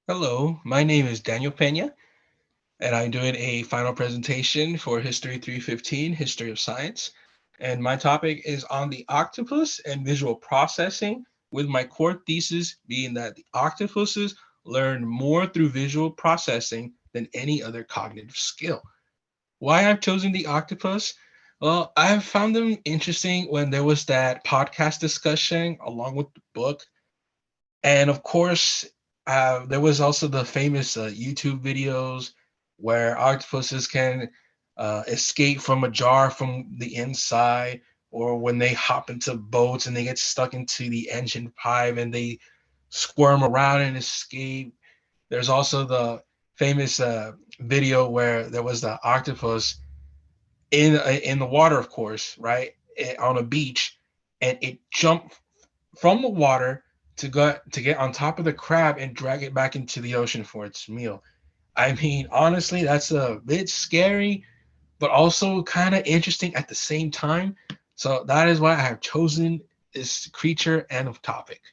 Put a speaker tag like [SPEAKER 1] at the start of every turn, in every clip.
[SPEAKER 1] Hello, my name is Daniel Pena, and I'm doing a final presentation for History 315, History of Science. And my topic is on the octopus and visual processing, with my core thesis being that the octopuses learn more through visual processing than any other cognitive skill. Why I've chosen the octopus? Well, I've found them interesting when there was that podcast discussion along with the book, and of course, there was also the famous YouTube videos where octopuses can escape from a jar from the inside, or when they hop into boats and they get stuck into the engine pipe and they squirm around and escape. There's also the famous video where there was the octopus in the water, of course, right, on a beach, and it jumped from the water to get on top of the crab and drag it back into the ocean for its meal. I mean, honestly, that's a bit scary, but also kind of interesting at the same time. So that is why I have chosen this creature and topic.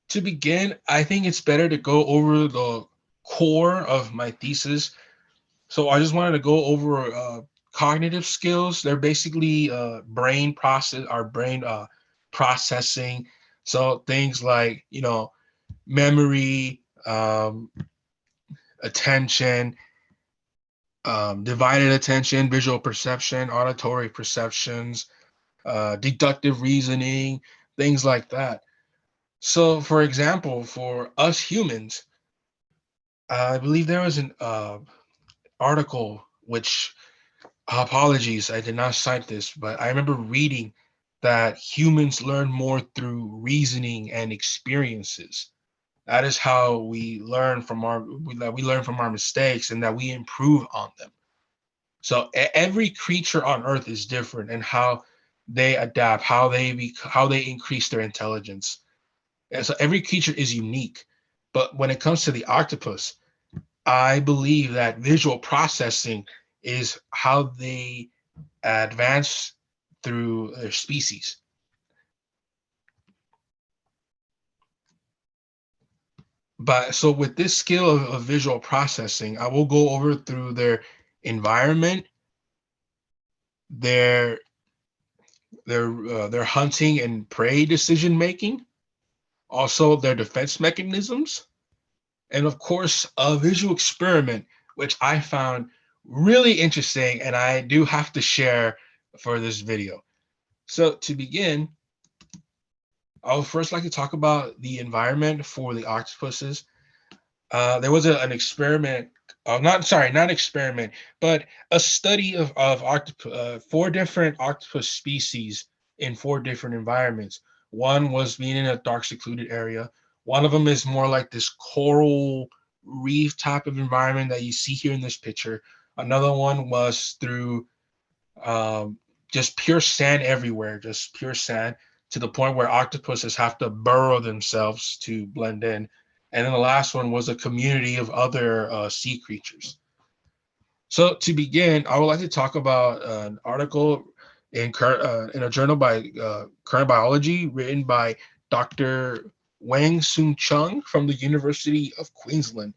[SPEAKER 1] To begin, I think it's better to go over the core of my thesis. So I just wanted to go over cognitive skills. They're basically brain processing. So things like memory, attention, divided attention, visual perception, auditory perceptions, deductive reasoning, things like that. So, for example, for us humans, I believe there was an article which, apologies, I did not cite this, but I remember reading that humans learn more through reasoning and experiences. That is how we learn from our mistakes and that we improve on them. So every creature on Earth is different, and how they adapt, how they increase their intelligence. And so every creature is unique. But when it comes to the octopus, I believe that visual processing is how they advance through their species. But so with this skill of visual processing, I will go over through their environment, their their hunting and prey decision making, also their defense mechanisms, and of course a visual experiment which I found really interesting and I do have to share for this video. So to begin, I would first like to talk about the environment for the octopuses. There was an experiment, not experiment, but a study of four different octopus species in four different environments. One was being in a dark, secluded area. One of them is more like this coral reef type of environment that you see here in this picture. Another one was through um, just pure sand everywhere, just pure sand to the point where octopuses have to burrow themselves to blend in. And then the last one was a community of other sea creatures. So to begin, I would like to talk about an article in a journal by Current Biology written by Dr. Wang Soon Chung from the University of Queensland.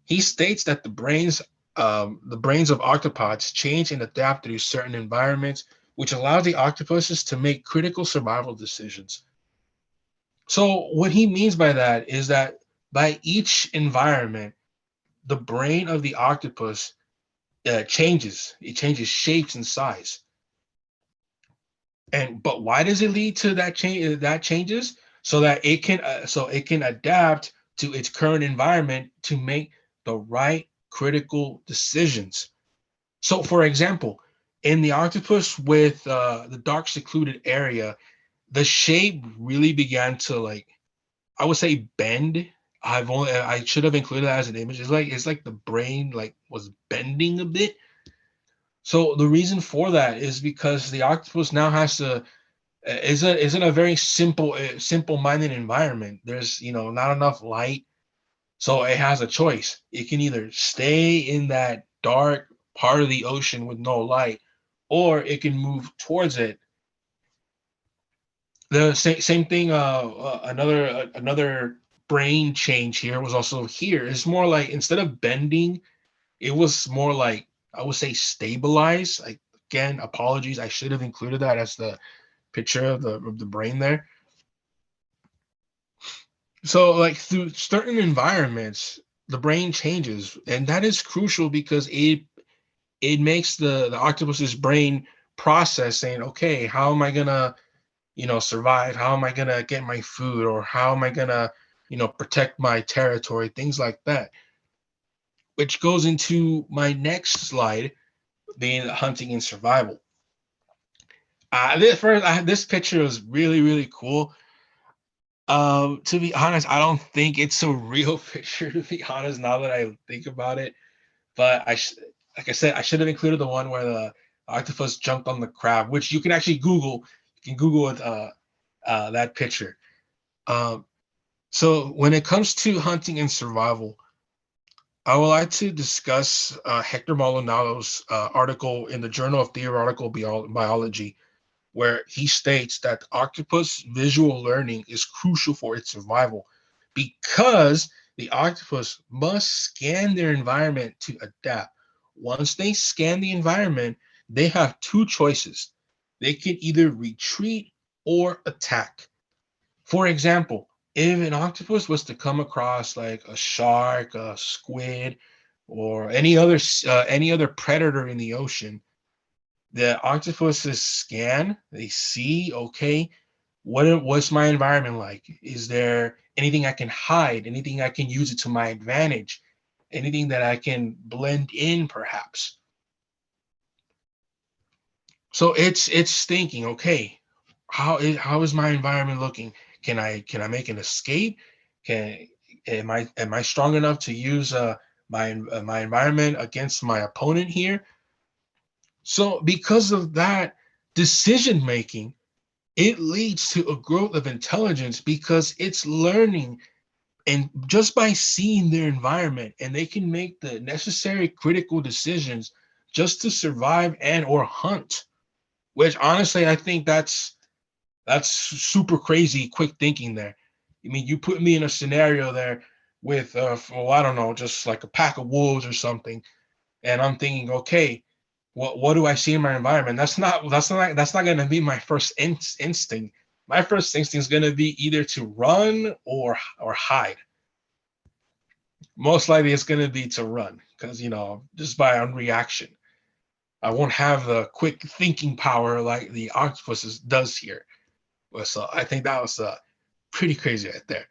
[SPEAKER 1] He states that the brains of octopods change and adapt through certain environments, which allows the octopuses to make critical survival decisions. So, what he means by that is that by each environment, the brain of the octopus changes. It changes shapes and size. And but why does it lead to that change? That changes so it can adapt to its current environment to make the right critical decisions. So, for example, in the octopus with the dark secluded area, the shape really began to, like, I would say, bend. I should have included that as an image. It's like the brain like was bending a bit. So the reason for that is because the octopus now has to is in a very simple minded environment. There's not enough light, so it has a choice. It can either stay in that dark part of the ocean with no light, or it can move towards it. The same thing. Another brain change here was also here. It's more like instead of bending, it was more like I would say stabilize. Like again, apologies. I should have included that as the picture of the brain there. So like through certain environments, the brain changes, and that is crucial because it makes the octopus's brain process saying, okay, how am I gonna survive? How am I gonna get my food, or how am I gonna protect my territory? Things like that, which goes into my next slide, being hunting and survival. This picture is really really cool. To be honest, I don't think it's a real picture. To be honest, now that I think about it, but like I said, I should have included the one where the octopus jumped on the crab, which you can actually Google. You can Google it, that picture. Um, so when it comes to hunting and survival, I would like to discuss Hector Maldonado's article in the Journal of Theoretical Biology, where he states that octopus visual learning is crucial for its survival because the octopus must scan their environment to adapt. Once they scan the environment, they have two choices. They can either retreat or attack. For example, if an octopus was to come across like a shark, a squid, or any other predator in the ocean, the octopuses scan, they see, okay, what's my environment like? Is there anything I can hide, anything I can use it to my advantage, anything that I can blend in perhaps? So it's thinking, okay, how is my environment looking? Can I make an escape? Can am I strong enough to use my environment against my opponent here? So because of that decision making, it leads to a growth of intelligence because it's learning, and just by seeing their environment, and they can make the necessary critical decisions just to survive and or hunt, which honestly I think that's super crazy quick thinking there. I mean, you put me in a scenario there with I don't know, just like a pack of wolves or something, and I'm thinking, okay, what do I see in my environment? That's not going to be my first instinct. My first instinct is going to be either to run or hide. Most likely, it's going to be to run because just by on reaction, I won't have the quick thinking power like the octopus does here. So I think that was pretty crazy right there.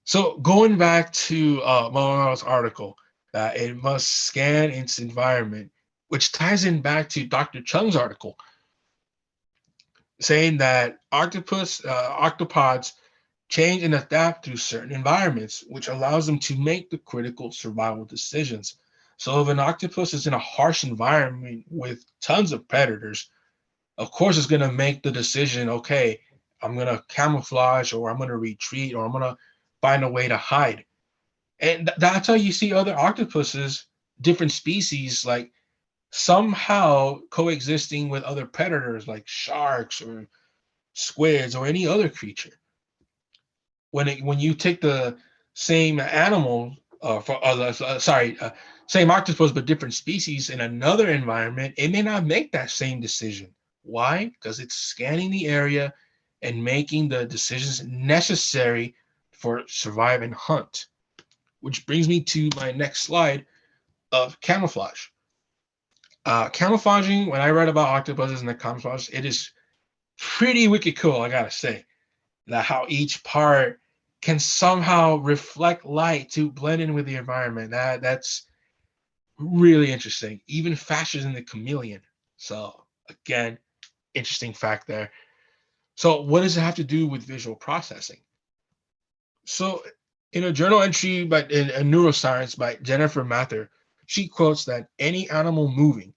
[SPEAKER 1] So going back to Malonar's article, that it must scan its environment, which ties in back to Dr. Chung's article, saying that octopods change and adapt to certain environments, which allows them to make the critical survival decisions. So if an octopus is in a harsh environment with tons of predators, of course it's going to make the decision, okay, I'm going to camouflage, or I'm going to retreat, or I'm going to find a way to hide. And that's how you see other octopuses, different species, like somehow coexisting with other predators like sharks or squids or any other creature. When you take the same animal for sorry same octopus but different species in another environment, it may not make that same decision. Why? Because it's scanning the area and making the decisions necessary for survive and hunt. Which brings me to my next slide of camouflage. Camouflaging, when I read about octopuses and the camouflage, it is pretty wicked cool, I gotta say. That how each part can somehow reflect light to blend in with the environment. That's really interesting, even faster than the chameleon. So again, interesting fact there. So what does it have to do with visual processing? So in a journal entry in neuroscience by Jennifer Mather, she quotes that any animal moving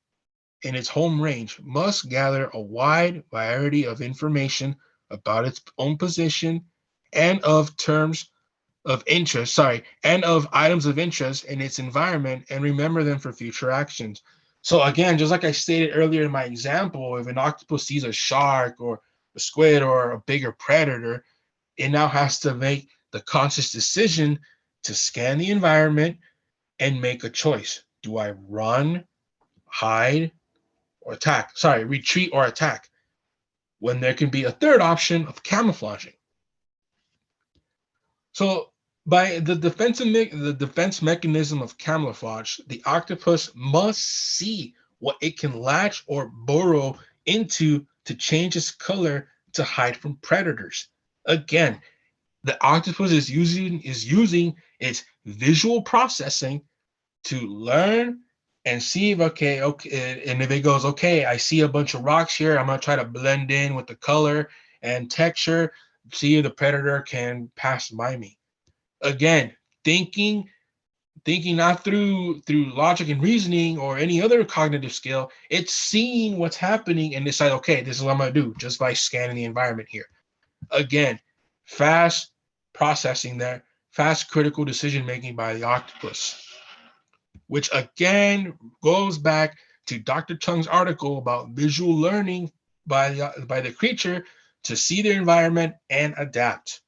[SPEAKER 1] in its home range must gather a wide variety of information about its own position and of terms of interest, and of items of interest in its environment and remember them for future actions. So again, just like I stated earlier in my example, if an octopus sees a shark or a squid or a bigger predator, it now has to make the conscious decision to scan the environment and make a choice. Do I run, hide, or attack? Sorry, retreat or attack. When there can be a third option of camouflaging. So by the defense mechanism of camouflage, the octopus must see what it can latch or burrow into to change its color to hide from predators. Again, the octopus is using its visual processing to learn and see if okay, and if it goes okay, I see a bunch of rocks here. I'm gonna try to blend in with the color and texture, see if the predator can pass by me. Again, thinking thinking not through logic and reasoning or any other cognitive skill. It's seeing what's happening and decide, okay, this is what I'm gonna do just by scanning the environment here. Again, fast processing there, fast critical decision making by the octopus, which again goes back to Dr. Chung's article about visual learning by the creature to see their environment and adapt.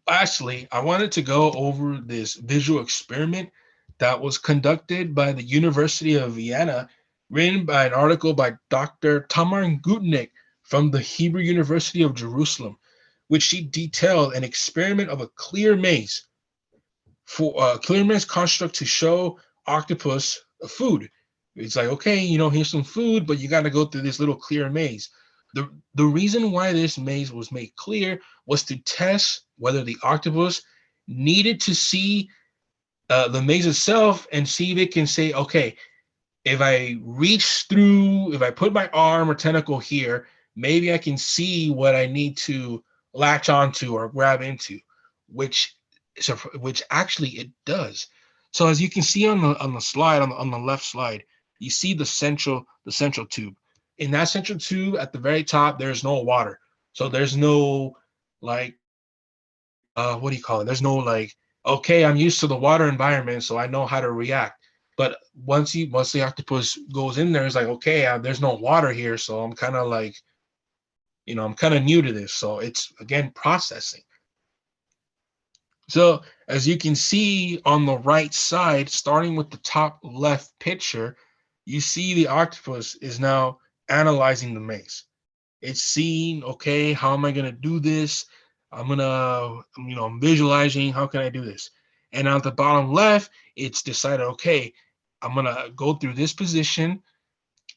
[SPEAKER 1] Lastly, I wanted to go over this visual experiment that was conducted by the University of Vienna, written by an article by Dr. Tamar Gutnick from the Hebrew University of Jerusalem, which she detailed an experiment of a clear maze for clear maze construct to show octopus food. It's like, okay, here's some food, but you got to go through this little clear maze. The reason why this maze was made clear was to test whether the octopus needed to see the maze itself and see if it can say, okay, if I put my arm or tentacle here, maybe I can see what I need to latch onto or grab into, which which actually it does. So as you can see on the slide on the left slide, you see the central tube. In that central tube at the very top, there's no water. So there's no like what do you call it? There's no like, okay, I'm used to the water environment, so I know how to react. But once the octopus goes in there, it's like, okay, there's no water here, so I'm kind of like, I'm kind of new to this. So it's again processing. So as you can see on the right side, starting with the top left picture, you see the octopus is now analyzing the maze. It's seeing, okay, how am I gonna do this? I'm visualizing, how can I do this? And at the bottom left, it's decided, okay, I'm gonna go through this position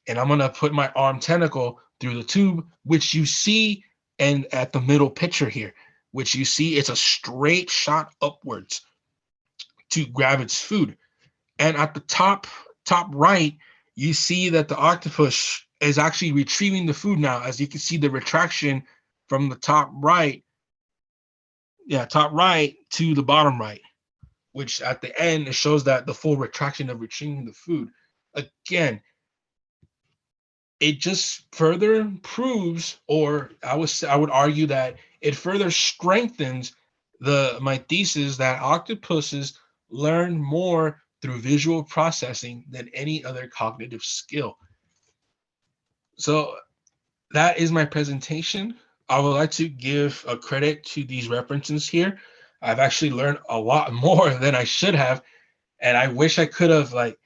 [SPEAKER 1] and I'm gonna put my arm tentacle through the tube, which you see, and at the middle picture here, which you see it's a straight shot upwards to grab its food. And at the top right, you see that the octopus is actually retrieving the food now, as you can see the retraction from the top right to the bottom right, which at the end it shows that the full retraction of retrieving the food. Again, it just further proves, or I would argue that it further strengthens the my thesis that octopuses learn more through visual processing than any other cognitive skill. So that is my presentation. I would like to give a credit to these references here. I've actually learned a lot more than I should have, and I wish I could have like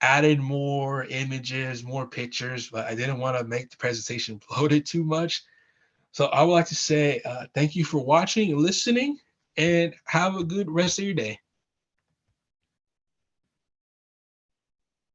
[SPEAKER 1] added more images, more pictures, but I didn't want to make the presentation bloated too much. So I would like to say thank you for watching and listening, and have a good rest of your day.